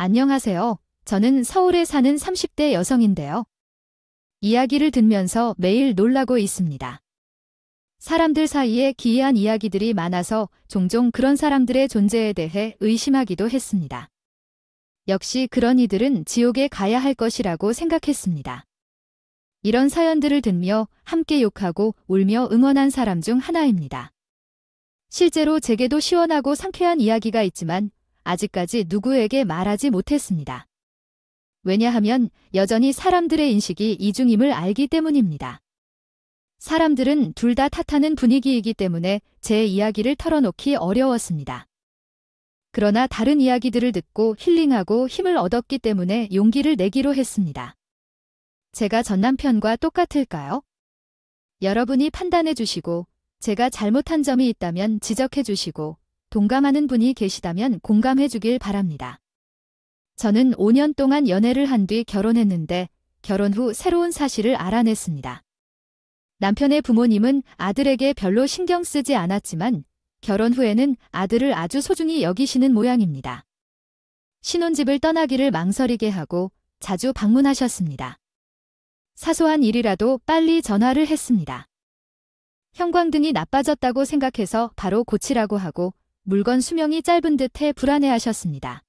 안녕하세요. 저는 서울에 사는 30대 여성인데요. 이야기를 듣면서 매일 놀라고 있습니다. 사람들 사이에 기이한 이야기들이 많아서 종종 그런 사람들의 존재에 대해 의심하기도 했습니다. 역시 그런 이들은 지옥에 가야 할 것이라고 생각했습니다. 이런 사연들을 듣며 함께 욕하고 울며 응원한 사람 중 하나입니다. 실제로 제게도 시원하고 상쾌한 이야기가 있지만 아직까지 누구에게 말하지 못했습니다. 왜냐하면 여전히 사람들의 인식이 이중임을 알기 때문입니다. 사람들은 둘 다 탓하는 분위기이기 때문에 제 이야기를 털어놓기 어려웠습니다. 그러나 다른 이야기들을 듣고 힐링하고 힘을 얻었기 때문에 용기를 내기로 했습니다. 제가 전 남편과 똑같을까요? 여러분이 판단해 주시고 제가 잘못한 점이 있다면 지적해 주시고 동감하는 분이 계시다면 공감해 주길 바랍니다. 저는 5년 동안 연애를 한 뒤 결혼했는데 결혼 후 새로운 사실을 알아냈습니다. 남편의 부모님은 아들에게 별로 신경 쓰지 않았지만 결혼 후에는 아들을 아주 소중히 여기시는 모양입니다. 신혼집을 떠나기를 망설이게 하고 자주 방문하셨습니다. 사소한 일이라도 빨리 전화를 했습니다. 형광등이 나빠졌다고 생각해서 바로 고치라고 하고 물건 수명이 짧은 듯해 불안해하셨습니다.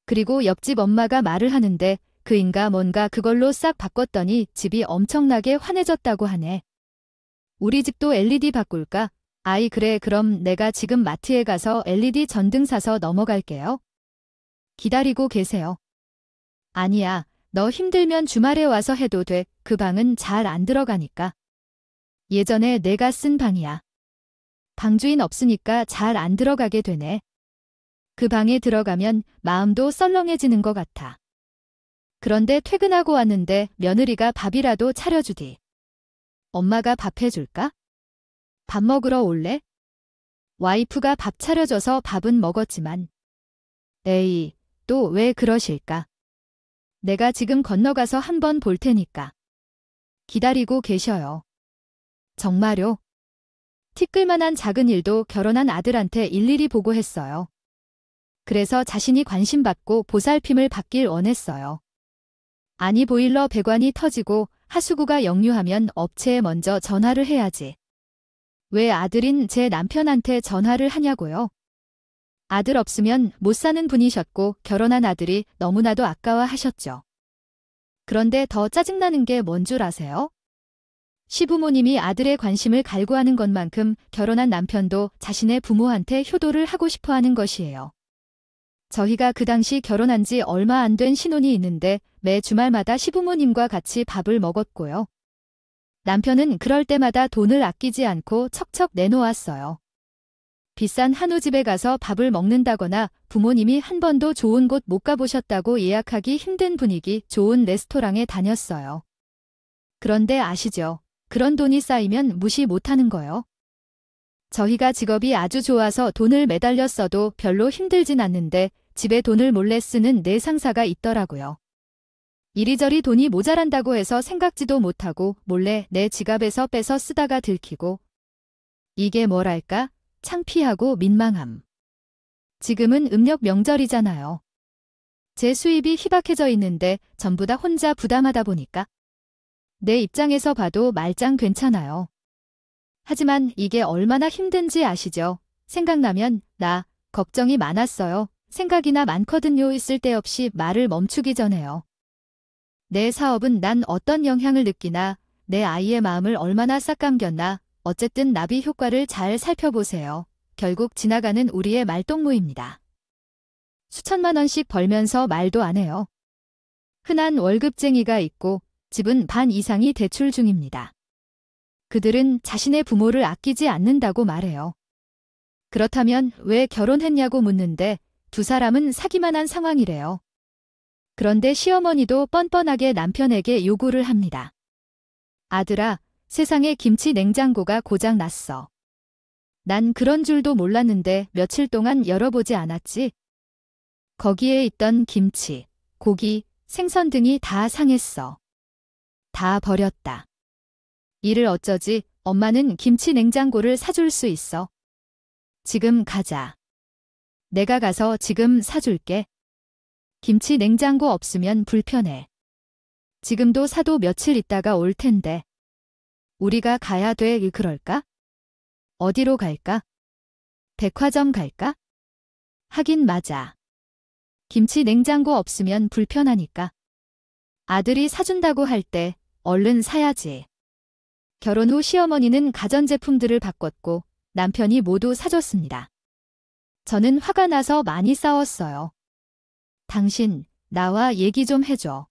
그리고 옆집 엄마가 말을 하는데 그인가 뭔가 그걸로 싹 바꿨더니 집이 엄청나게 환해졌다고 하네. 우리 집도 LED 바꿀까? 아이 그래 그럼 내가 지금 마트에 가서 LED 전등 사서 넘어갈게요. 기다리고 계세요. 아니야, 너 힘들면 주말에 와서 해도 돼. 그 방은 잘 안 들어가니까. 예전에 내가 쓴 방이야. 방주인 없으니까 잘 안 들어가게 되네. 그 방에 들어가면 마음도 썰렁해지는 것 같아. 그런데 퇴근하고 왔는데 며느리가 밥이라도 차려주디. 엄마가 밥 해줄까? 밥 먹으러 올래? 와이프가 밥 차려줘서 밥은 먹었지만. 에이, 또 왜 그러실까? 내가 지금 건너가서 한번 볼 테니까. 기다리고 계셔요. 정말요? 티끌만한 작은 일도 결혼한 아들한테 일일이 보고했어요. 그래서 자신이 관심받고 보살핌을 받길 원했어요. 아니 보일러 배관이 터지고 하수구가 역류하면 업체에 먼저 전화를 해야지. 왜 아들인 제 남편한테 전화를 하냐고요? 아들 없으면 못 사는 분이셨고 결혼한 아들이 너무나도 아까워하셨죠. 그런데 더 짜증나는 게 뭔 줄 아세요? 시부모님이 아들의 관심을 갈구하는 것만큼 결혼한 남편도 자신의 부모한테 효도를 하고 싶어하는 것이에요. 저희가 그 당시 결혼한 지 얼마 안 된 신혼이 있는데 매 주말마다 시부모님과 같이 밥을 먹었고요. 남편은 그럴 때마다 돈을 아끼지 않고 척척 내놓았어요. 비싼 한우집에 가서 밥을 먹는다거나 부모님이 한 번도 좋은 곳 못 가보셨다고 예약하기 힘든 분위기 좋은 레스토랑에 다녔어요. 그런데 아시죠? 그런 돈이 쌓이면 무시 못하는 거요. 저희가 직업이 아주 좋아서 돈을 매달려 써도 별로 힘들진 않는데 집에 돈을 몰래 쓰는 내 상사가 있더라고요. 이리저리 돈이 모자란다고 해서 생각지도 못하고 몰래 내 지갑에서 빼서 쓰다가 들키고. 이게 뭐랄까? 창피하고 민망함. 지금은 음력 명절이잖아요. 제 수입이 희박해져 있는데 전부 다 혼자 부담하다 보니까 내 입장에서 봐도 말짱 괜찮아요. 하지만 이게 얼마나 힘든지 아시죠? 생각나면 나 걱정이 많았어요. 생각이나 많거든요. 있을 데 없이 말을 멈추기 전에요. 내 사업은 난 어떤 영향을 느끼나 내 아이의 마음을 얼마나 싹 감겼나 어쨌든 나비 효과를 잘 살펴보세요. 결국 지나가는 우리의 말동무입니다. 수천만 원씩 벌면서 말도 안 해요. 흔한 월급쟁이가 있고 집은 반 이상이 대출 중입니다. 그들은 자신의 부모를 아끼지 않는다고 말해요. 그렇다면 왜 결혼했냐고 묻는데 두 사람은 사귀만 한 상황이래요. 그런데 시어머니도 뻔뻔하게 남편에게 요구를 합니다. 아들아, 세상에 김치 냉장고가 고장 났어. 난 그런 줄도 몰랐는데 며칠 동안 열어보지 않았지. 거기에 있던 김치, 고기, 생선 등이 다 상했어. 다 버렸다. 이를 어쩌지? 엄마는 김치 냉장고를 사줄 수 있어. 지금 가자. 내가 가서 지금 사줄게. 김치 냉장고 없으면 불편해. 지금도 사도 며칠 있다가 올 텐데. 우리가 가야 돼, 그럴까? 어디로 갈까? 백화점 갈까? 하긴 맞아. 김치 냉장고 없으면 불편하니까. 아들이 사준다고 할 때 얼른 사야지. 결혼 후 시어머니는 가전제품들을 바꿨고 남편이 모두 사줬습니다. 저는 화가 나서 많이 싸웠어요. 당신, 나와 얘기 좀 해줘.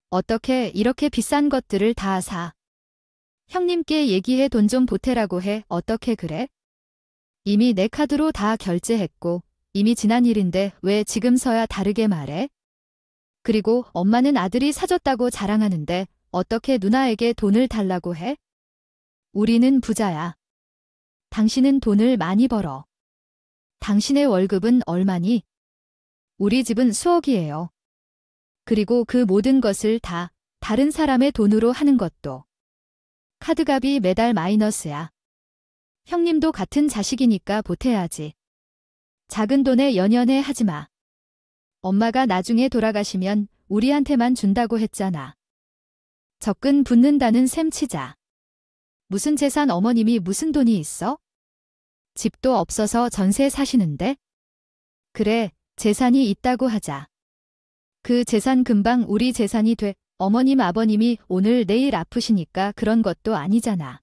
어떻게 이렇게 비싼 것들을 다 사? 형님께 얘기해 돈 좀 보태라고 해. 어떻게 그래? 이미 내 카드로 다 결제했고 이미 지난 일인데 왜 지금서야 다르게 말해? 그리고 엄마는 아들이 사줬다고 자랑하는데 어떻게 누나에게 돈을 달라고 해? 우리는 부자야. 당신은 돈을 많이 벌어. 당신의 월급은 얼마니? 우리 집은 수억이에요. 그리고 그 모든 것을 다 다른 사람의 돈으로 하는 것도. 카드값이 매달 마이너스야. 형님도 같은 자식이니까 보태야지. 작은 돈에 연연해 하지 마. 엄마가 나중에 돌아가시면 우리한테만 준다고 했잖아. 접근 붙는다는 셈 치자. 무슨 재산 어머님이 무슨 돈이 있어? 집도 없어서 전세 사시는데? 그래, 재산이 있다고 하자. 그 재산 금방 우리 재산이 돼. 어머님 아버님이 오늘 내일 아프시니까 그런 것도 아니잖아.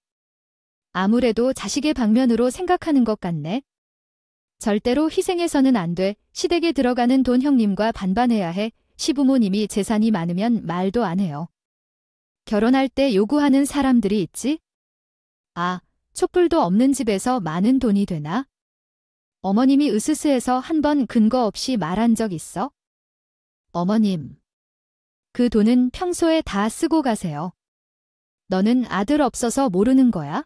아무래도 자식의 방면으로 생각하는 것 같네. 절대로 희생해서는 안 돼. 시댁에 들어가는 돈 형님과 반반해야 해. 시부모님이 재산이 많으면 말도 안 해요. 결혼할 때 요구하는 사람들이 있지? 아, 촛불도 없는 집에서 많은 돈이 되나? 어머님이 으스스해서 한 번 근거 없이 말한 적 있어? 어머님. 그 돈은 평소에 다 쓰고 가세요. 너는 아들 없어서 모르는 거야?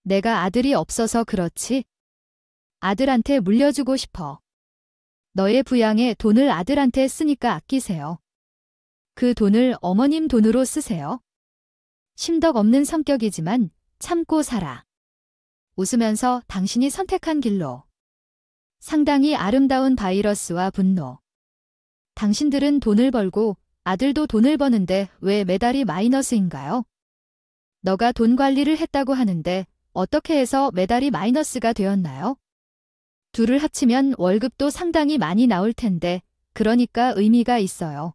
내가 아들이 없어서 그렇지. 아들한테 물려주고 싶어. 너의 부양에 돈을 아들한테 쓰니까 아끼세요. 그 돈을 어머님 돈으로 쓰세요. 심덕 없는 성격이지만 참고 살아. 웃으면서 당신이 선택한 길로. 상당히 아름다운 바이러스와 분노. 당신들은 돈을 벌고 아들도 돈을 버는데 왜 매달이 마이너스인가요? 너가 돈 관리를 했다고 하는데 어떻게 해서 매달이 마이너스가 되었나요? 둘을 합치면 월급도 상당히 많이 나올 텐데 그러니까 의미가 있어요.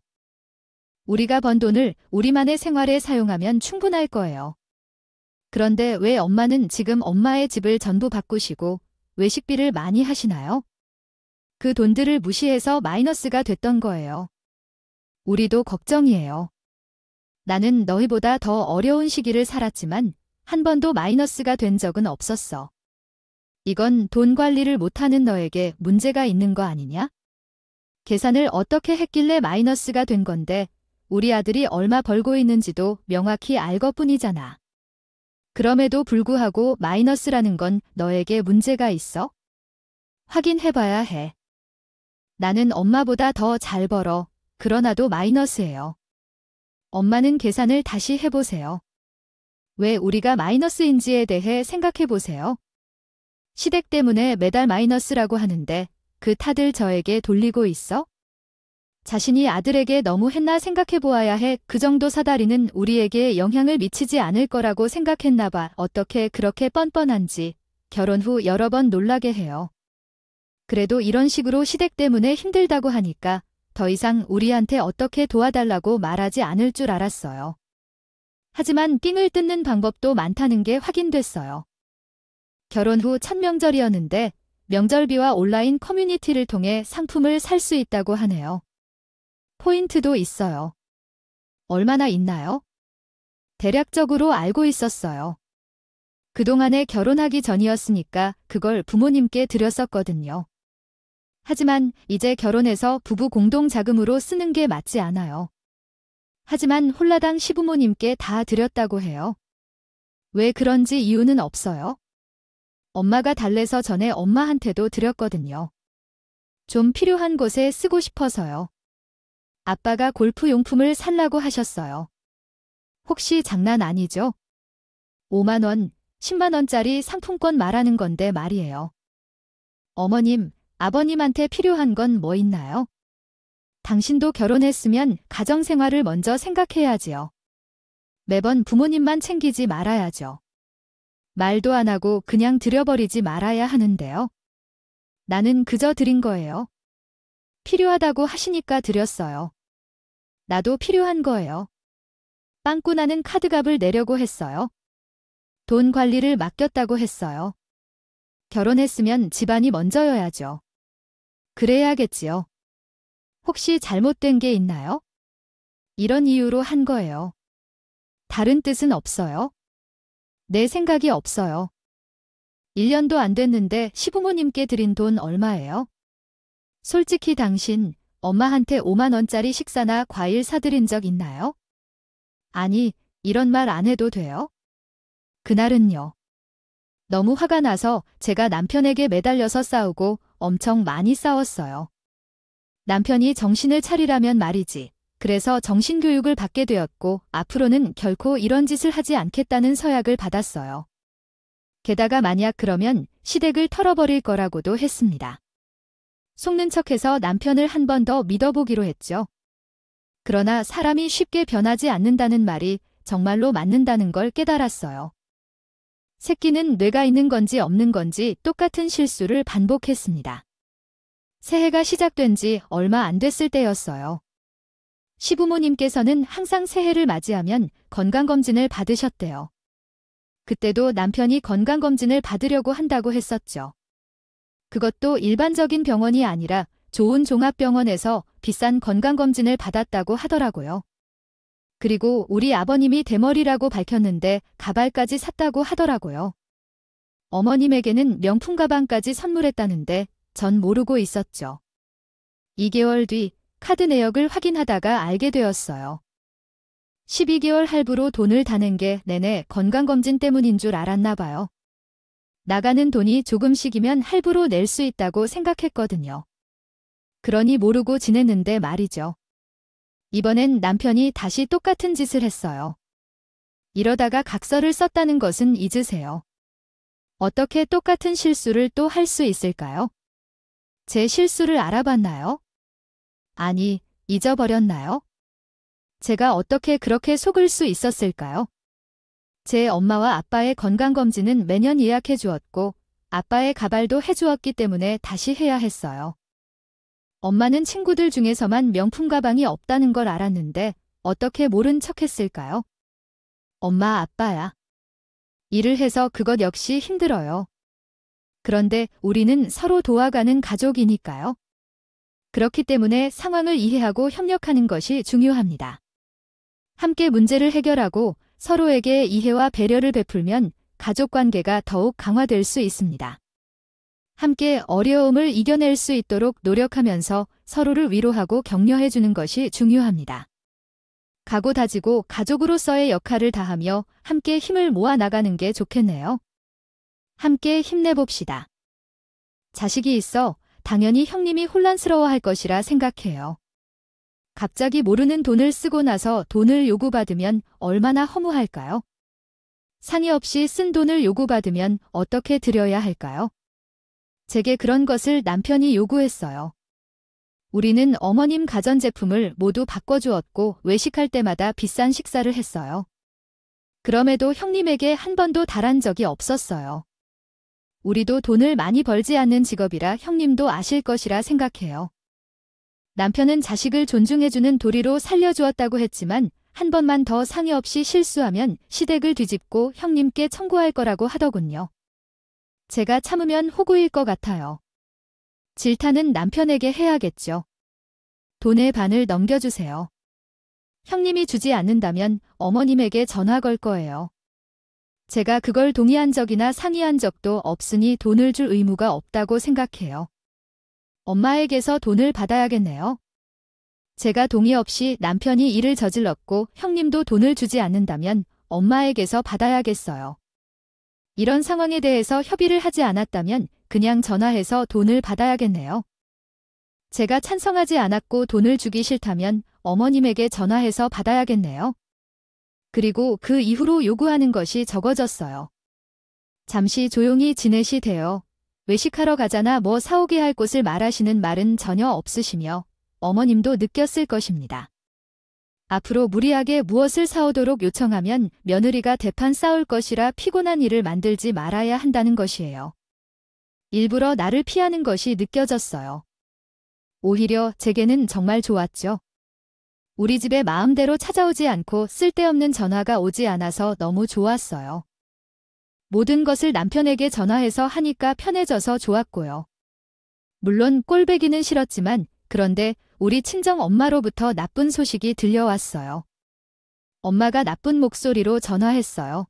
우리가 번 돈을 우리만의 생활에 사용하면 충분할 거예요. 그런데 왜 엄마는 지금 엄마의 집을 전부 바꾸시고 외식비를 많이 하시나요? 그 돈들을 무시해서 마이너스가 됐던 거예요. 우리도 걱정이에요. 나는 너희보다 더 어려운 시기를 살았지만 한 번도 마이너스가 된 적은 없었어. 이건 돈 관리를 못하는 너에게 문제가 있는 거 아니냐? 계산을 어떻게 했길래 마이너스가 된 건데 우리 아들이 얼마 벌고 있는지도 명확히 알 것뿐이잖아. 그럼에도 불구하고 마이너스라는 건 너에게 문제가 있어? 확인해봐야 해. 나는 엄마보다 더 잘 벌어. 그러나도 마이너스예요. 엄마는 계산을 다시 해보세요. 왜 우리가 마이너스인지에 대해 생각해보세요. 시댁 때문에 매달 마이너스라고 하는데 그 탓을 저에게 돌리고 있어? 자신이 아들에게 너무 했나 생각해보아야 해. 그 정도 사다리는 우리에게 영향을 미치지 않을 거라고 생각했나 봐. 어떻게 그렇게 뻔뻔한지 결혼 후 여러 번 놀라게 해요. 그래도 이런 식으로 시댁 때문에 힘들다고 하니까 더 이상 우리한테 어떻게 도와달라고 말하지 않을 줄 알았어요. 하지만 삥을 뜯는 방법도 많다는 게 확인됐어요. 결혼 후 첫 명절이었는데 명절비와 온라인 커뮤니티를 통해 상품을 살 수 있다고 하네요. 포인트도 있어요. 얼마나 있나요? 대략적으로 알고 있었어요. 그동안에 결혼하기 전이었으니까 그걸 부모님께 드렸었거든요. 하지만 이제 결혼해서 부부 공동 자금으로 쓰는 게 맞지 않아요. 하지만 홀라당 시부모님께 다 드렸다고 해요. 왜 그런지 이유는 없어요. 엄마가 달래서 전에 엄마한테도 드렸거든요. 좀 필요한 곳에 쓰고 싶어서요. 아빠가 골프 용품을 살라고 하셨어요. 혹시 장난 아니죠? 5만 원, 10만 원짜리 상품권 말하는 건데 말이에요. 어머님, 아버님한테 필요한 건 뭐 있나요? 당신도 결혼했으면 가정생활을 먼저 생각해야지요. 매번 부모님만 챙기지 말아야죠. 말도 안 하고 그냥 들여버리지 말아야 하는데요. 나는 그저 드린 거예요. 필요하다고 하시니까 드렸어요. 나도 필요한 거예요. 빵꾸나는 카드값을 내려고 했어요. 돈 관리를 맡겼다고 했어요. 결혼했으면 집안이 먼저여야죠. 그래야겠지요. 혹시 잘못된 게 있나요? 이런 이유로 한 거예요. 다른 뜻은 없어요. 내 생각이 없어요. 1년도 안 됐는데 시부모님께 드린 돈 얼마예요? 솔직히 당신 엄마한테 5만 원짜리 식사나 과일 사드린 적 있나요? 아니, 이런 말 안 해도 돼요? 그날은요. 너무 화가 나서 제가 남편에게 매달려서 싸우고 엄청 많이 싸웠어요. 남편이 정신을 차리라면 말이지. 그래서 정신교육을 받게 되었고 앞으로는 결코 이런 짓을 하지 않겠다는 서약을 받았어요. 게다가 만약 그러면 시댁을 털어버릴 거라고도 했습니다. 속는 척해서 남편을 한 번 더 믿어보기로 했죠. 그러나 사람이 쉽게 변하지 않는다는 말이 정말로 맞는다는 걸 깨달았어요. 새끼는 뇌가 있는 건지 없는 건지 똑같은 실수를 반복했습니다. 새해가 시작된 지 얼마 안 됐을 때였어요. 시부모님께서는 항상 새해를 맞이하면 건강검진을 받으셨대요. 그때도 남편이 건강검진을 받으려고 한다고 했었죠. 그것도 일반적인 병원이 아니라 좋은 종합병원에서 비싼 건강검진을 받았다고 하더라고요. 그리고 우리 아버님이 대머리라고 밝혔는데 가발까지 샀다고 하더라고요. 어머님에게는 명품 가방까지 선물했다는데 전 모르고 있었죠. 2개월 뒤 카드 내역을 확인하다가 알게 되었어요. 12개월 할부로 돈을 다는 게 내내 건강검진 때문인 줄 알았나 봐요. 나가는 돈이 조금씩이면 할부로 낼 수 있다고 생각했거든요. 그러니 모르고 지냈는데 말이죠. 이번엔 남편이 다시 똑같은 짓을 했어요. 이러다가 각서를 썼다는 것은 잊으세요. 어떻게 똑같은 실수를 또 할 수 있을까요? 제 실수를 알아봤나요? 아니, 잊어버렸나요? 제가 어떻게 그렇게 속을 수 있었을까요? 제 엄마와 아빠의 건강검진은 매년 예약해 주었고 아빠의 가발도 해주었기 때문에 다시 해야 했어요. 엄마는 친구들 중에서만 명품 가방이 없다는 걸 알았는데 어떻게 모른 척 했을까요? 엄마, 아빠야. 일을 해서 그것 역시 힘들어요. 그런데 우리는 서로 도와가는 가족이니까요. 그렇기 때문에 상황을 이해하고 협력하는 것이 중요합니다. 함께 문제를 해결하고 서로에게 이해와 배려를 베풀면 가족관계가 더욱 강화될 수 있습니다. 함께 어려움을 이겨낼 수 있도록 노력하면서 서로를 위로하고 격려해주는 것이 중요합니다. 각오 다지고 가족으로서의 역할을 다하며 함께 힘을 모아 나가는 게 좋겠네요. 함께 힘내봅시다. 자식이 있어 당연히 형님이 혼란스러워할 것이라 생각해요. 갑자기 모르는 돈을 쓰고 나서 돈을 요구받으면 얼마나 허무할까요? 상의 없이 쓴 돈을 요구받으면 어떻게 드려야 할까요? 제게 그런 것을 남편이 요구했어요. 우리는 어머님 가전제품을 모두 바꿔주었고 외식할 때마다 비싼 식사를 했어요. 그럼에도 형님에게 한 번도 달한 적이 없었어요. 우리도 돈을 많이 벌지 않는 직업이라 형님도 아실 것이라 생각해요. 남편은 자식을 존중해주는 도리로 살려주었다고 했지만 한 번만 더 상의 없이 실수하면 시댁을 뒤집고 형님께 청구할 거라고 하더군요. 제가 참으면 호구일 것 같아요. 질타는 남편에게 해야겠죠. 돈의 반을 넘겨주세요. 형님이 주지 않는다면 어머님에게 전화 걸 거예요. 제가 그걸 동의한 적이나 상의한 적도 없으니 돈을 줄 의무가 없다고 생각해요. 엄마에게서 돈을 받아야겠네요. 제가 동의 없이 남편이 일을 저질렀고 형님도 돈을 주지 않는다면 엄마에게서 받아야겠어요. 이런 상황에 대해서 협의를 하지 않았다면 그냥 전화해서 돈을 받아야겠네요. 제가 찬성하지 않았고 돈을 주기 싫다면 어머님에게 전화해서 받아야겠네요. 그리고 그 이후로 요구하는 것이 적어졌어요. 잠시 조용히 지내시 돼요. 외식하러 가자나 뭐 사오게 할 곳을 말하시는 말은 전혀 없으시며 어머님도 느꼈을 것입니다. 앞으로 무리하게 무엇을 사오도록 요청하면 며느리가 대판 싸울 것이라 피곤한 일을 만들지 말아야 한다는 것이에요. 일부러 나를 피하는 것이 느껴졌어요. 오히려 제게는 정말 좋았죠. 우리 집에 마음대로 찾아오지 않고 쓸데없는 전화가 오지 않아서 너무 좋았어요. 모든 것을 남편에게 전화해서 하니까 편해져서 좋았고요. 물론 꼴배기는 싫었지만 그런데 우리 친정 엄마로부터 나쁜 소식이 들려왔어요. 엄마가 나쁜 목소리로 전화했어요.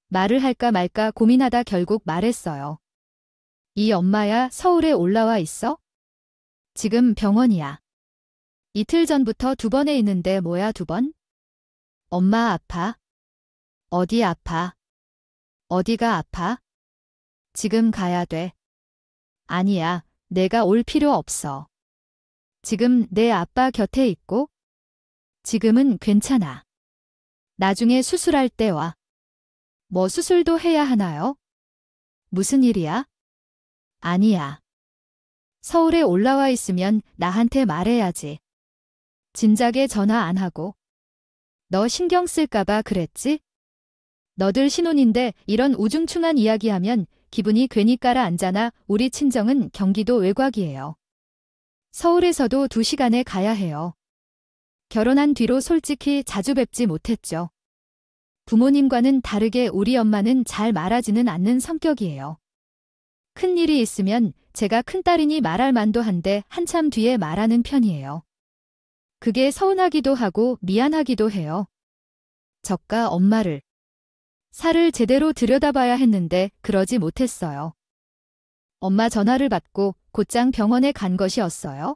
말을 할까 말까 고민하다 결국 말했어요. 이 엄마야 서울에 올라와 있어? 지금 병원이야. 이틀 전부터 2번에 있는데 뭐야 2번? 엄마 아파? 어디 아파? 어디가 아파? 지금 가야 돼. 아니야, 내가 올 필요 없어. 지금 내 아빠 곁에 있고? 지금은 괜찮아. 나중에 수술할 때 와. 뭐 수술도 해야 하나요? 무슨 일이야? 아니야. 서울에 올라와 있으면 나한테 말해야지. 진작에 전화 안 하고. 너 신경 쓸까봐 그랬지? 너들 신혼인데 이런 우중충한 이야기하면 기분이 괜히 깔아앉잖아. 우리 친정은 경기도 외곽이에요. 서울에서도 2시간에 가야 해요. 결혼한 뒤로 솔직히 자주 뵙지 못했죠. 부모님과는 다르게 우리 엄마는 잘 말하지는 않는 성격이에요. 큰일이 있으면 제가 큰딸이니 말할 만도 한데 한참 뒤에 말하는 편이에요. 그게 서운하기도 하고 미안하기도 해요. 저가 엄마를 살을 제대로 들여다봐야 했는데 그러지 못했어요. 엄마 전화를 받고 곧장 병원에 간 것이었어요.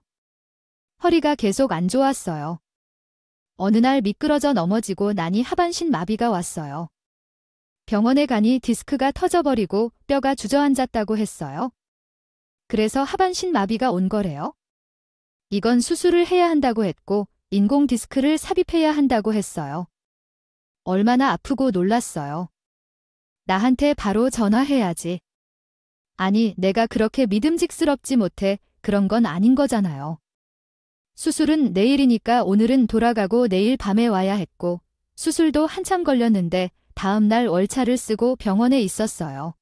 허리가 계속 안 좋았어요. 어느 날 미끄러져 넘어지고 나니 하반신 마비가 왔어요. 병원에 가니 디스크가 터져버리고 뼈가 주저앉았다고 했어요. 그래서 하반신 마비가 온 거래요. 이건 수술을 해야 한다고 했고 인공 디스크를 삽입해야 한다고 했어요. 얼마나 아프고 놀랐어요. 나한테 바로 전화해야지. 아니, 내가 그렇게 믿음직스럽지 못해. 그런 건 아닌 거잖아요. 수술은 내일이니까 오늘은 돌아가고 내일 밤에 와야 했고 수술도 한참 걸렸는데 다음 날 월차를 쓰고 병원에 있었어요.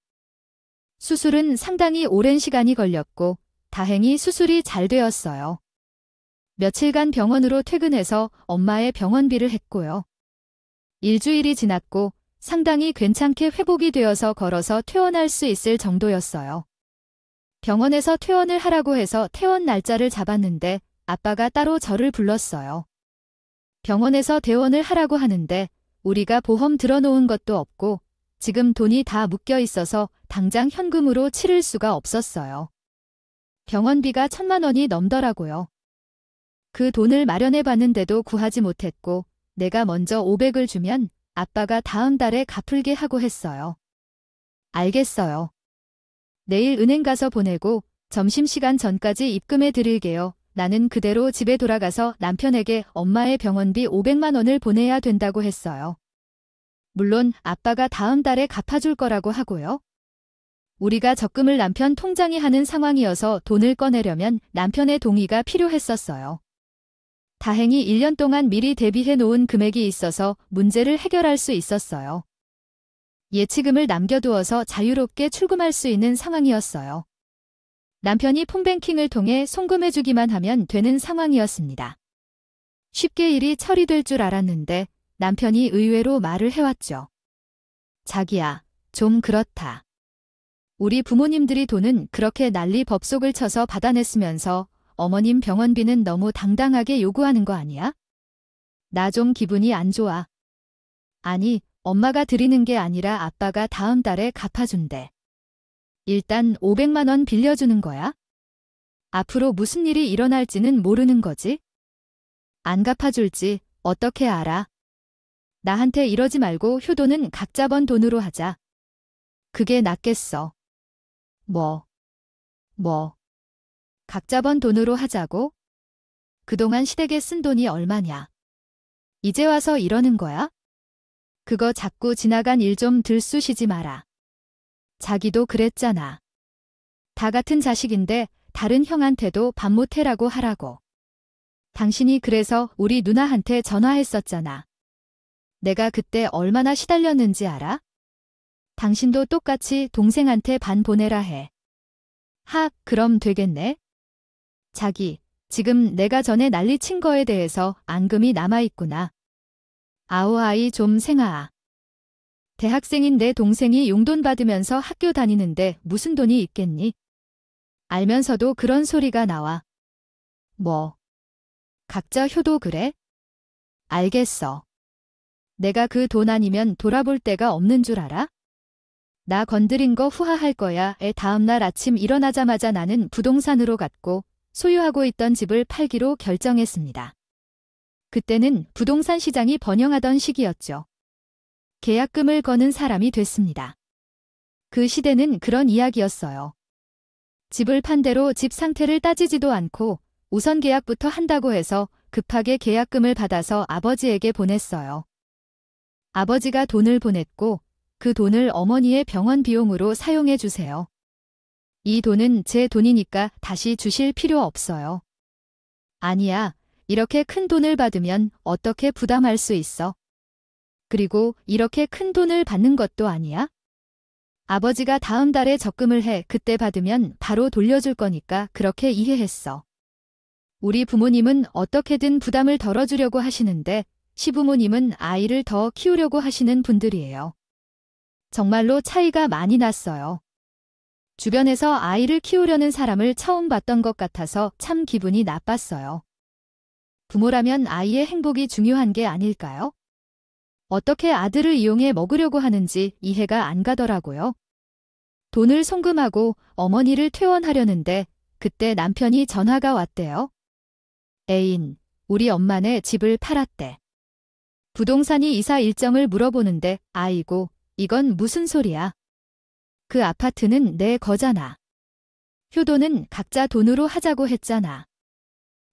수술은 상당히 오랜 시간이 걸렸고 다행히 수술이 잘 되었어요. 며칠간 병원으로 퇴근해서 엄마의 병원비를 했고요. 일주일이 지났고 상당히 괜찮게 회복이 되어서 걸어서 퇴원할 수 있을 정도였어요. 병원에서 퇴원을 하라고 해서 퇴원 날짜를 잡았는데 아빠가 따로 저를 불렀어요. 병원에서 퇴원을 하라고 하는데 우리가 보험 들어놓은 것도 없고 지금 돈이 다 묶여 있어서 당장 현금으로 치를 수가 없었어요. 병원비가 1,000만 원이 넘더라고요. 그 돈을 마련해 봤는데도 구하지 못했고 내가 먼저 500을 주면 아빠가 다음 달에 갚을게 하고 했어요. 알겠어요. 내일 은행 가서 보내고 점심시간 전까지 입금해 드릴게요. 나는 그대로 집에 돌아가서 남편에게 엄마의 병원비 500만 원을 보내야 된다고 했어요. 물론 아빠가 다음 달에 갚아줄 거라고 하고요. 우리가 적금을 남편 통장에 하는 상황이어서 돈을 꺼내려면 남편의 동의가 필요했었어요. 다행히 1년 동안 미리 대비해 놓은 금액이 있어서 문제를 해결할 수 있었어요. 예치금을 남겨두어서 자유롭게 출금할 수 있는 상황이었어요. 남편이 폰뱅킹을 통해 송금해주기만 하면 되는 상황이었습니다. 쉽게 일이 처리될 줄 알았는데 남편이 의외로 말을 해왔죠. 자기야, 좀 그렇다. 우리 부모님들이 돈은 그렇게 난리 법석을 쳐서 받아냈으면서 어머님 병원비는 너무 당당하게 요구하는 거 아니야? 나 좀 기분이 안 좋아. 아니, 엄마가 드리는 게 아니라 아빠가 다음 달에 갚아준대. 일단 500만 원 빌려주는 거야? 앞으로 무슨 일이 일어날지는 모르는 거지? 안 갚아줄지 어떻게 알아? 나한테 이러지 말고 효도는 각자 번 돈으로 하자. 그게 낫겠어. 뭐? 각자 번 돈으로 하자고? 그동안 시댁에 쓴 돈이 얼마냐? 이제 와서 이러는 거야? 그거 자꾸 지나간 일 좀 들쑤시지 마라. 자기도 그랬잖아. 다 같은 자식인데 다른 형한테도 밥 못해라고 하라고. 당신이 그래서 우리 누나한테 전화했었잖아. 내가 그때 얼마나 시달렸는지 알아? 당신도 똑같이 동생한테 반 보내라 해. 그럼 되겠네? 자기, 지금 내가 전에 난리친 거에 대해서 앙금이 남아있구나. 아우아이 좀 생아아. 대학생인 내 동생이 용돈 받으면서 학교 다니는데 무슨 돈이 있겠니? 알면서도 그런 소리가 나와. 뭐? 각자 효도 그래? 알겠어. 내가 그 돈 아니면 돌아볼 데가 없는 줄 알아? 나 건드린 거 후회할 거야. 다음날 아침 일어나자마자 나는 부동산으로 갔고 소유하고 있던 집을 팔기로 결정했습니다. 그때는 부동산 시장이 번영하던 시기였죠. 계약금을 거는 사람이 됐습니다. 그 시대는 그런 이야기였어요. 집을 판 대로 집 상태를 따지지도 않고 우선 계약부터 한다고 해서 급하게 계약금을 받아서 아버지에게 보냈어요. 아버지가 돈을 보냈고 그 돈을 어머니의 병원 비용으로 사용해 주세요. 이 돈은 제 돈이니까 다시 주실 필요 없어요. 아니야, 이렇게 큰 돈을 받으면 어떻게 부담할 수 있어? 그리고 이렇게 큰 돈을 받는 것도 아니야? 아버지가 다음 달에 적금을 해 그때 받으면 바로 돌려줄 거니까 그렇게 이해했어. 우리 부모님은 어떻게든 부담을 덜어주려고 하시는데 시부모님은 아이를 더 키우려고 하시는 분들이에요. 정말로 차이가 많이 났어요. 주변에서 아이를 키우려는 사람을 처음 봤던 것 같아서 참 기분이 나빴어요. 부모라면 아이의 행복이 중요한 게 아닐까요? 어떻게 아들을 이용해 먹으려고 하는지 이해가 안 가더라고요. 돈을 송금하고 어머니를 퇴원하려는데 그때 남편이 전화가 왔대요. 애인, 우리 엄마네 집을 팔았대. 부동산이 이사 일정을 물어보는데 아이고, 이건 무슨 소리야. 그 아파트는 내 거잖아. 효도는 각자 돈으로 하자고 했잖아.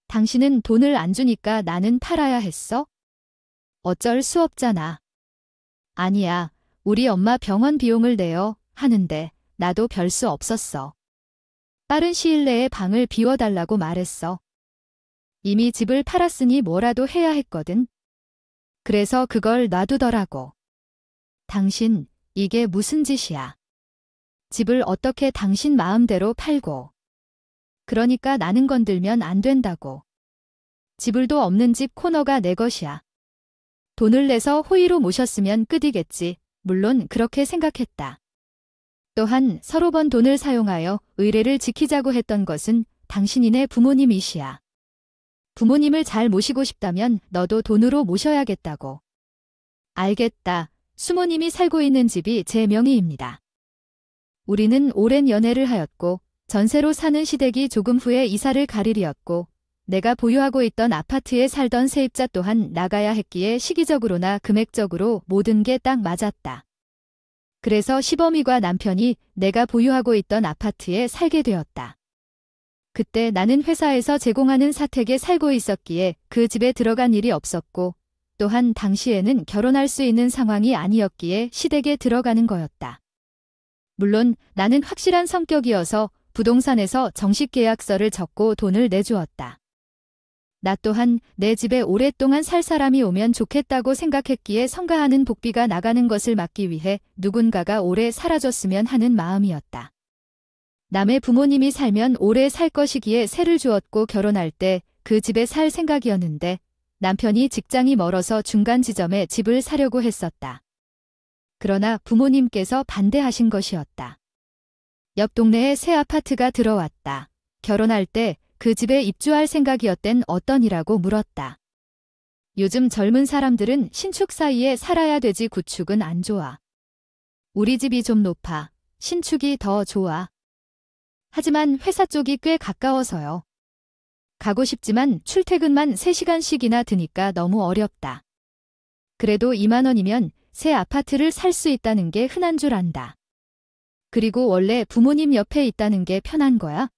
당신은 돈을 안 주니까 나는 팔아야 했어? 어쩔 수 없잖아. 아니야, 우리 엄마 병원 비용을 내요 하는데 나도 별 수 없었어. 빠른 시일 내에 방을 비워달라고 말했어. 이미 집을 팔았으니 뭐라도 해야 했거든. 그래서 그걸 놔두더라고. 당신, 이게 무슨 짓이야. 집을 어떻게 당신 마음대로 팔고. 그러니까 나는 건들면 안 된다고. 지불도 없는 집 코너가 내 것이야. 돈을 내서 호의로 모셨으면 끝이겠지. 물론 그렇게 생각했다. 또한 서로 번 돈을 사용하여 의례를 지키자고 했던 것은 당신이네 부모님이시야. 부모님을 잘 모시고 싶다면 너도 돈으로 모셔야겠다고. 알겠다. 수모님이 살고 있는 집이 제 명의입니다. 우리는 오랜 연애를 하였고 전세로 사는 시댁이 조금 후에 이사를 가리리였고 내가 보유하고 있던 아파트에 살던 세입자 또한 나가야 했기에 시기적으로나 금액적으로 모든 게 딱 맞았다. 그래서 시범이과 남편이 내가 보유하고 있던 아파트에 살게 되었다. 그때 나는 회사에서 제공하는 사택에 살고 있었기에 그 집에 들어간 일이 없었고 또한 당시에는 결혼할 수 있는 상황이 아니었기에 시댁에 들어가는 거였다. 물론 나는 확실한 성격이어서 부동산에서 정식 계약서를 적고 돈을 내주었다. 나 또한 내 집에 오랫동안 살 사람이 오면 좋겠다고 생각했기에 성가하는 복비가 나가는 것을 막기 위해 누군가가 오래 살아줬으면 하는 마음이었다. 남의 부모님이 살면 오래 살 것이기에 세를 주었고 결혼할 때 그 집에 살 생각이었는데 남편이 직장이 멀어서 중간 지점에 집을 사려고 했었다. 그러나 부모님께서 반대하신 것이었다. 옆 동네에 새 아파트가 들어왔다. 결혼할 때 그 집에 입주할 생각이었던 어떤이라고 물었다. 요즘 젊은 사람들은 신축 사이에 살아야 되지 구축은 안 좋아. 우리 집이 좀 높아. 신축이 더 좋아. 하지만 회사 쪽이 꽤 가까워서요. 가고 싶지만 출퇴근만 3시간씩이나 드니까 너무 어렵다. 그래도 2만 원이면 새 아파트를 살 수 있다는 게 흔한 줄 안다. 그리고 원래 부모님 옆에 있다는 게 편한 거야?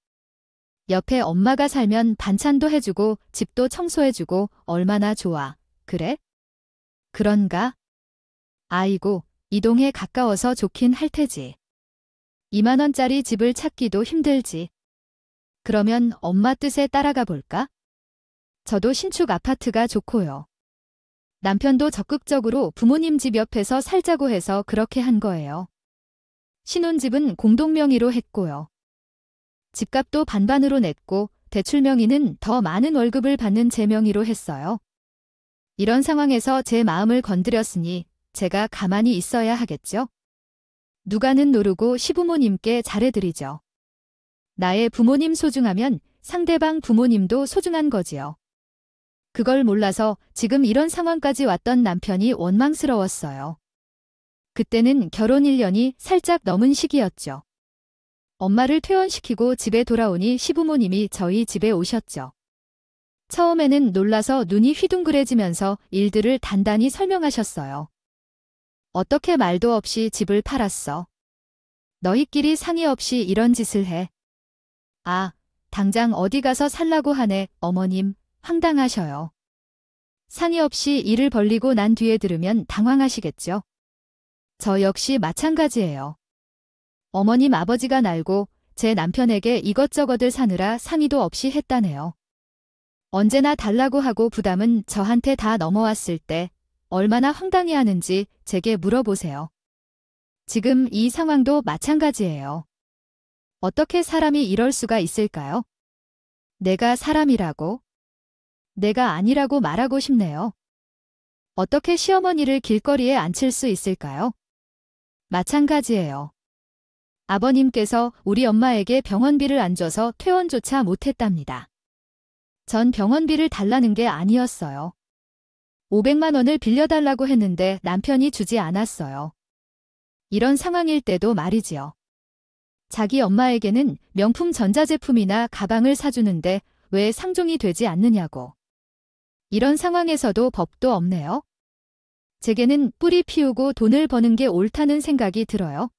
옆에 엄마가 살면 반찬도 해주고 집도 청소해주고 얼마나 좋아. 그래? 그런가? 아이고, 이동에 가까워서 좋긴 할 테지. 2만 원짜리 집을 찾기도 힘들지. 그러면 엄마 뜻에 따라가 볼까? 저도 신축 아파트가 좋고요. 남편도 적극적으로 부모님 집 옆에서 살자고 해서 그렇게 한 거예요. 신혼집은 공동 명의로 했고요. 집값도 반반으로 냈고 대출 명의는 더 많은 월급을 받는 제 명의로 했어요. 이런 상황에서 제 마음을 건드렸으니 제가 가만히 있어야 하겠죠? 누가는 노르고 시부모님께 잘해드리죠. 나의 부모님 소중하면 상대방 부모님도 소중한 거지요. 그걸 몰라서 지금 이런 상황까지 왔던 남편이 원망스러웠어요. 그때는 결혼 1년이 살짝 넘은 시기였죠. 엄마를 퇴원시키고 집에 돌아오니 시부모님이 저희 집에 오셨죠. 처음에는 놀라서 눈이 휘둥그레지면서 일들을 단단히 설명하셨어요. 어떻게 말도 없이 집을 팔았어? 너희끼리 상의 없이 이런 짓을 해. 아, 당장 어디 가서 살라고 하네, 어머님. 황당하셔요. 상의 없이 일을 벌리고 난 뒤에 들으면 당황하시겠죠? 저 역시 마찬가지예요. 어머님 아버지가 날고 제 남편에게 이것저것을 사느라 상의도 없이 했다네요. 언제나 달라고 하고 부담은 저한테 다 넘어왔을 때 얼마나 황당해하는지 제게 물어보세요. 지금 이 상황도 마찬가지예요. 어떻게 사람이 이럴 수가 있을까요? 내가 사람이라고? 내가 아니라고 말하고 싶네요. 어떻게 시어머니를 길거리에 앉힐 수 있을까요? 마찬가지예요. 아버님께서 우리 엄마에게 병원비를 안 줘서 퇴원조차 못했답니다. 전 병원비를 달라는 게 아니었어요. 500만 원을 빌려달라고 했는데 남편이 주지 않았어요. 이런 상황일 때도 말이지요. 자기 엄마에게는 명품 전자제품이나 가방을 사주는데 왜 상종이 되지 않느냐고. 이런 상황에서도 법도 없네요. 제게는 뿌리 피우고 돈을 버는 게 옳다는 생각이 들어요.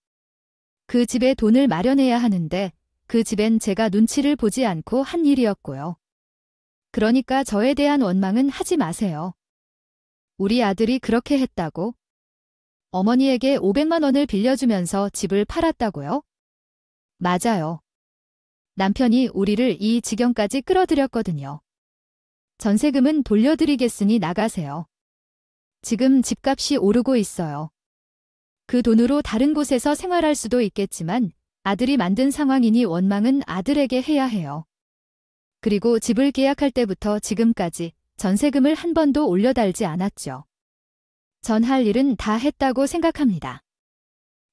그 집에 돈을 마련해야 하는데 그 집엔 제가 눈치를 보지 않고 한 일이었고요. 그러니까 저에 대한 원망은 하지 마세요. 우리 아들이 그렇게 했다고? 어머니에게 500만 원을 빌려주면서 집을 팔았다고요? 맞아요. 남편이 우리를 이 지경까지 끌어들였거든요. 전세금은 돌려드리겠으니 나가세요. 지금 집값이 오르고 있어요. 그 돈으로 다른 곳에서 생활할 수도 있겠지만 아들이 만든 상황이니 원망은 아들에게 해야 해요. 그리고 집을 계약할 때부터 지금까지 전세금을 한 번도 올려달지 않았죠. 전 할 일은 다 했다고 생각합니다.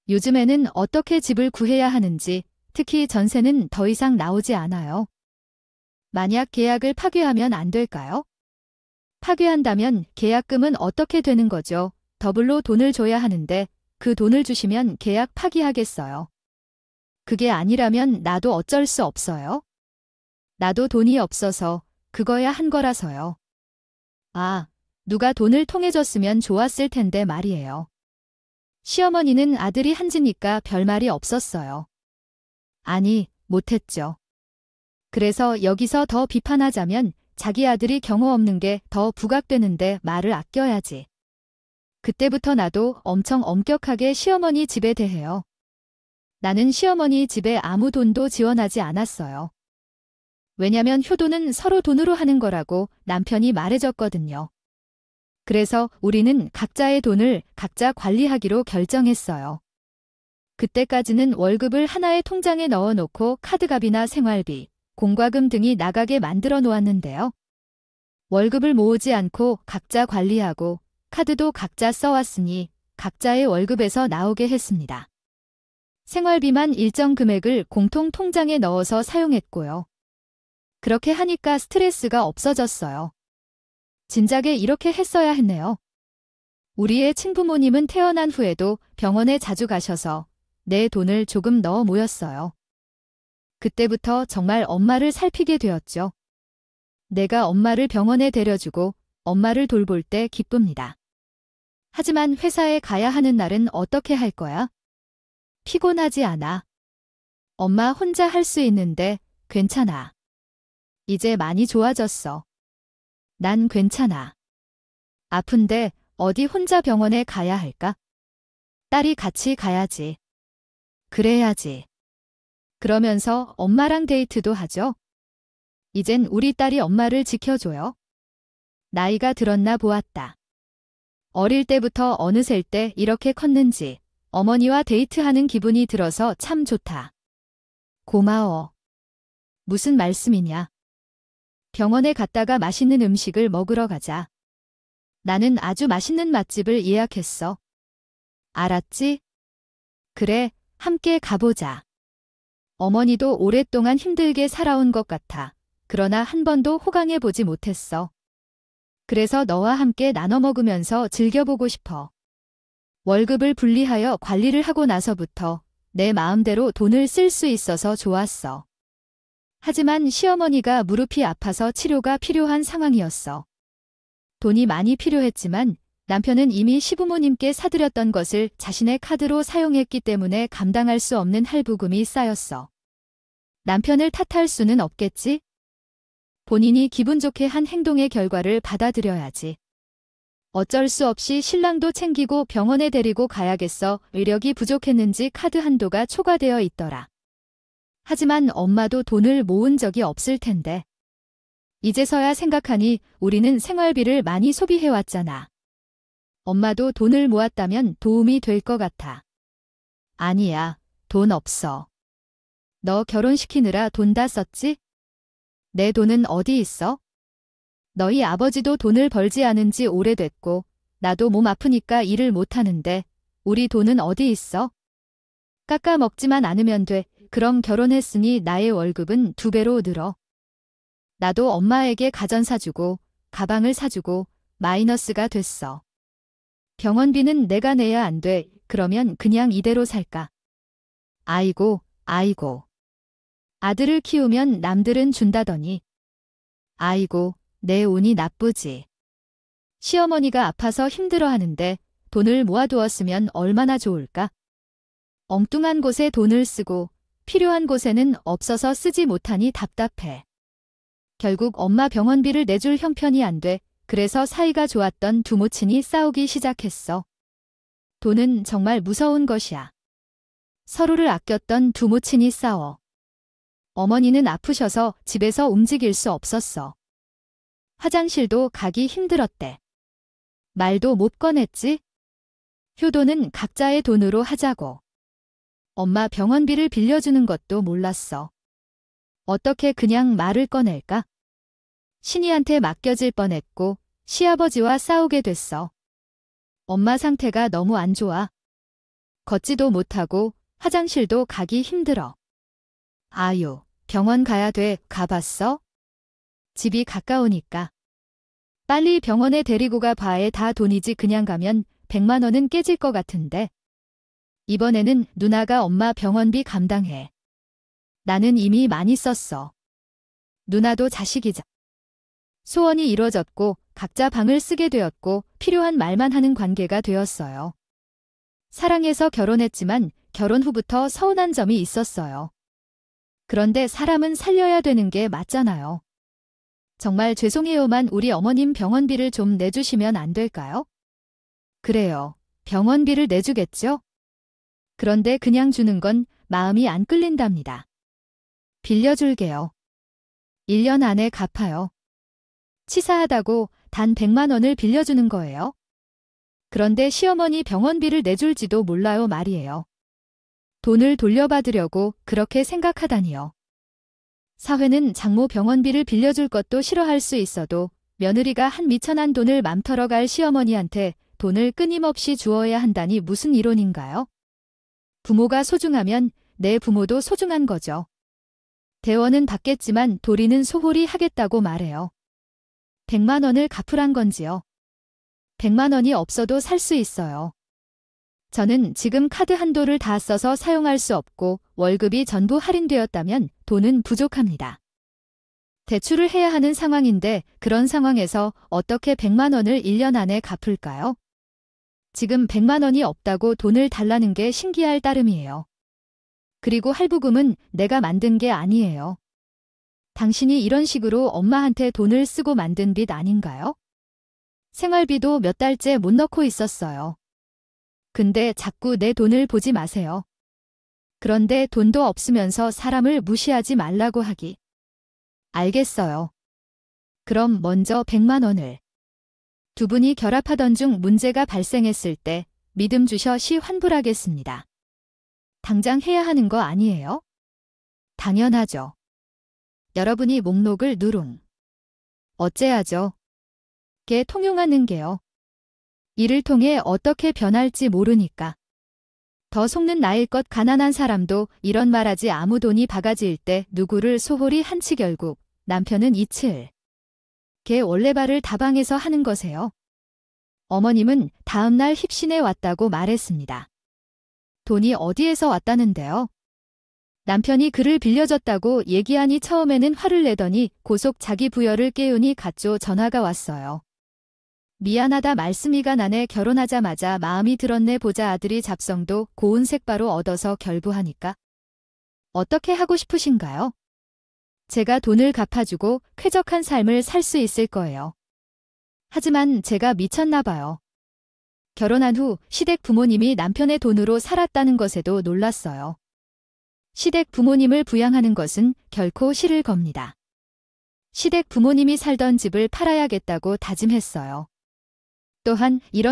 요즘에는 어떻게 집을 구해야 하는지, 특히 전세는 더 이상 나오지 않아요. 만약 계약을 파기하면 안 될까요? 파기한다면 계약금은 어떻게 되는 거죠? 더블로 돈을 줘야 하는데 그 돈을 주시면 계약 파기하겠어요. 그게 아니라면 나도 어쩔 수 없어요. 나도 돈이 없어서 그거야 한 거라서요. 아, 누가 돈을 통해줬으면 좋았을 텐데 말이에요. 시어머니는 아들이 한 짓니까 별말이 없었어요. 아니, 못했죠. 그래서 여기서 더 비판하자면 자기 아들이 경호 없는 게 더 부각되는데 말을 아껴야지. 그때부터 나도 엄청 엄격하게 시어머니 집에 대해요. 나는 시어머니 집에 아무 돈도 지원하지 않았어요. 왜냐면 효도는 서로 돈으로 하는 거라고 남편이 말해줬거든요. 그래서 우리는 각자의 돈을 각자 관리하기로 결정했어요. 그때까지는 월급을 하나의 통장에 넣어놓고 카드값이나 생활비, 공과금 등이 나가게 만들어 놓았는데요. 월급을 모으지 않고 각자 관리하고 카드도 각자 써왔으니 각자의 월급에서 나오게 했습니다. 생활비만 일정 금액을 공통 통장에 넣어서 사용했고요. 그렇게 하니까 스트레스가 없어졌어요. 진작에 이렇게 했어야 했네요. 우리의 친부모님은 태어난 후에도 병원에 자주 가셔서 내 돈을 조금 넣어 모였어요. 그때부터 정말 엄마를 살피게 되었죠. 내가 엄마를 병원에 데려주고 엄마를 돌볼 때 기쁩니다. 하지만 회사에 가야 하는 날은 어떻게 할 거야? 피곤하지 않아. 엄마 혼자 할 수 있는데 괜찮아. 이제 많이 좋아졌어. 난 괜찮아. 아픈데 어디 혼자 병원에 가야 할까? 딸이 같이 가야지. 그래야지. 그러면서 엄마랑 데이트도 하죠. 이젠 우리 딸이 엄마를 지켜줘요. 나이가 들었나 보았다. 어릴 때부터 어느새 때 이렇게 컸는지 어머니와 데이트하는 기분이 들어서 참 좋다. 고마워. 무슨 말씀이냐? 병원에 갔다가 맛있는 음식을 먹으러 가자. 나는 아주 맛있는 맛집을 예약했어. 알았지? 그래, 함께 가보자. 어머니도 오랫동안 힘들게 살아온 것 같아. 그러나 한 번도 호강해보지 못했어. 그래서 너와 함께 나눠 먹으면서 즐겨보고 싶어. 월급을 분리하여 관리를 하고 나서부터 내 마음대로 돈을 쓸 수 있어서 좋았어. 하지만 시어머니가 무릎이 아파서 치료가 필요한 상황이었어. 돈이 많이 필요했지만 남편은 이미 시부모님께 사드렸던 것을 자신의 카드로 사용했기 때문에 감당할 수 없는 할부금이 쌓였어. 남편을 탓할 수는 없겠지? 본인이 기분 좋게 한 행동의 결과를 받아들여야지. 어쩔 수 없이 신랑도 챙기고 병원에 데리고 가야겠어. 의력이 부족했는지 카드 한도가 초과되어 있더라. 하지만 엄마도 돈을 모은 적이 없을 텐데. 이제서야 생각하니 우리는 생활비를 많이 소비해왔잖아. 엄마도 돈을 모았다면 도움이 될 것 같아. 아니야, 돈 없어. 너 결혼시키느라 돈 다 썼지? 내 돈은 어디 있어? 너희 아버지도 돈을 벌지 않은 지 오래됐고 나도 몸 아프니까 일을 못하는데 우리 돈은 어디 있어? 깎아 먹지만 않으면 돼. 그럼 결혼했으니 나의 월급은 2배로 늘어. 나도 엄마에게 가전 사주고 가방을 사주고 마이너스가 됐어. 병원비는 내가 내야 안 돼. 그러면 그냥 이대로 살까? 아이고, 아이고. 아들을 키우면 남들은 준다더니. 아이고, 내 운이 나쁘지. 시어머니가 아파서 힘들어하는데 돈을 모아두었으면 얼마나 좋을까? 엉뚱한 곳에 돈을 쓰고 필요한 곳에는 없어서 쓰지 못하니 답답해. 결국 엄마 병원비를 내줄 형편이 안 돼. 그래서 사이가 좋았던 두 모친이 싸우기 시작했어. 돈은 정말 무서운 것이야. 서로를 아꼈던 두 모친이 싸워. 어머니는 아프셔서 집에서 움직일 수 없었어. 화장실도 가기 힘들었대. 말도 못 꺼냈지? 효도는 각자의 돈으로 하자고. 엄마 병원비를 빌려주는 것도 몰랐어. 어떻게 그냥 말을 꺼낼까? 신이한테 맡겨질 뻔했고 시아버지와 싸우게 됐어. 엄마 상태가 너무 안 좋아. 걷지도 못하고 화장실도 가기 힘들어. 아유, 병원 가야 돼. 가봤어? 집이 가까우니까. 빨리 병원에 데리고 가 봐에 다 돈이지 그냥 가면 100만 원은 깨질 것 같은데. 이번에는 누나가 엄마 병원비 감당해. 나는 이미 많이 썼어. 누나도 자식이자. 소원이 이루어졌고 각자 방을 쓰게 되었고 필요한 말만 하는 관계가 되었어요. 사랑해서 결혼했지만 결혼 후부터 서운한 점이 있었어요. 그런데 사람은 살려야 되는 게 맞잖아요. 정말 죄송해요만 우리 어머님 병원비를 좀 내주시면 안 될까요? 그래요. 병원비를 내주겠죠? 그런데 그냥 주는 건 마음이 안 끌린답니다. 빌려줄게요. 1년 안에 갚아요. 치사하다고 단 100만 원을 빌려주는 거예요. 그런데 시어머니 병원비를 내줄지도 몰라요 말이에요. 돈을 돌려받으려고 그렇게 생각하다니요. 사회는 장모 병원비를 빌려줄 것도 싫어할 수 있어도 며느리가 한 미천한 돈을 맘 털어갈 시어머니한테 돈을 끊임없이 주어야 한다니 무슨 이론인가요? 부모가 소중하면 내 부모도 소중한 거죠. 대원은 받겠지만 도리는 소홀히 하겠다고 말해요. 100만 원을 갚으란 건지요. 100만 원이 없어도 살 수 있어요. 저는 지금 카드 한도를 다 써서 사용할 수 없고 월급이 전부 할인되었다면 돈은 부족합니다. 대출을 해야 하는 상황인데 그런 상황에서 어떻게 100만 원을 1년 안에 갚을까요? 지금 100만 원이 없다고 돈을 달라는 게 신기할 따름이에요. 그리고 할부금은 내가 만든 게 아니에요. 당신이 이런 식으로 엄마한테 돈을 쓰고 만든 빚 아닌가요? 생활비도 몇 달째 못 넣고 있었어요. 근데 자꾸 내 돈을 보지 마세요. 그런데 돈도 없으면서 사람을 무시하지 말라고 하기. 알겠어요. 그럼 먼저 100만 원을. 두 분이 결합하던 중 문제가 발생했을 때 믿음 주셔 시 환불하겠습니다. 당장 해야 하는 거 아니에요? 당연하죠. 여러분이 목록을 누룽. 어째야죠? 게 통용하는 게요. 이를 통해 어떻게 변할지 모르니까. 더 속는 나일 것 가난한 사람도 이런 말하지 아무 돈이 바가지일 때 누구를 소홀히 한치 결국 남편은 이칠. 게 원래발을 다방에서 하는 거세요. 어머님은 다음날 힙신에 왔다고 말했습니다. 돈이 어디에서 왔다는데요? 남편이 그를 빌려줬다고 얘기하니 처음에는 화를 내더니 고속 자기 부여를 깨우니 갓조 전화가 왔어요. 미안하다 말씀이가 나네 결혼하자마자 마음이 들었네 보자 아들이 잡성도 고운 색바로 얻어서 결부하니까. 어떻게 하고 싶으신가요? 제가 돈을 갚아주고 쾌적한 삶을 살 수 있을 거예요. 하지만 제가 미쳤나 봐요. 결혼한 후 시댁 부모님이 남편의 돈으로 살았다는 것에도 놀랐어요. 시댁 부모님을 부양하는 것은 결코 싫을 겁니다. 시댁 부모님이 살던 집을 팔아야겠다고 다짐했어요. 또한 이런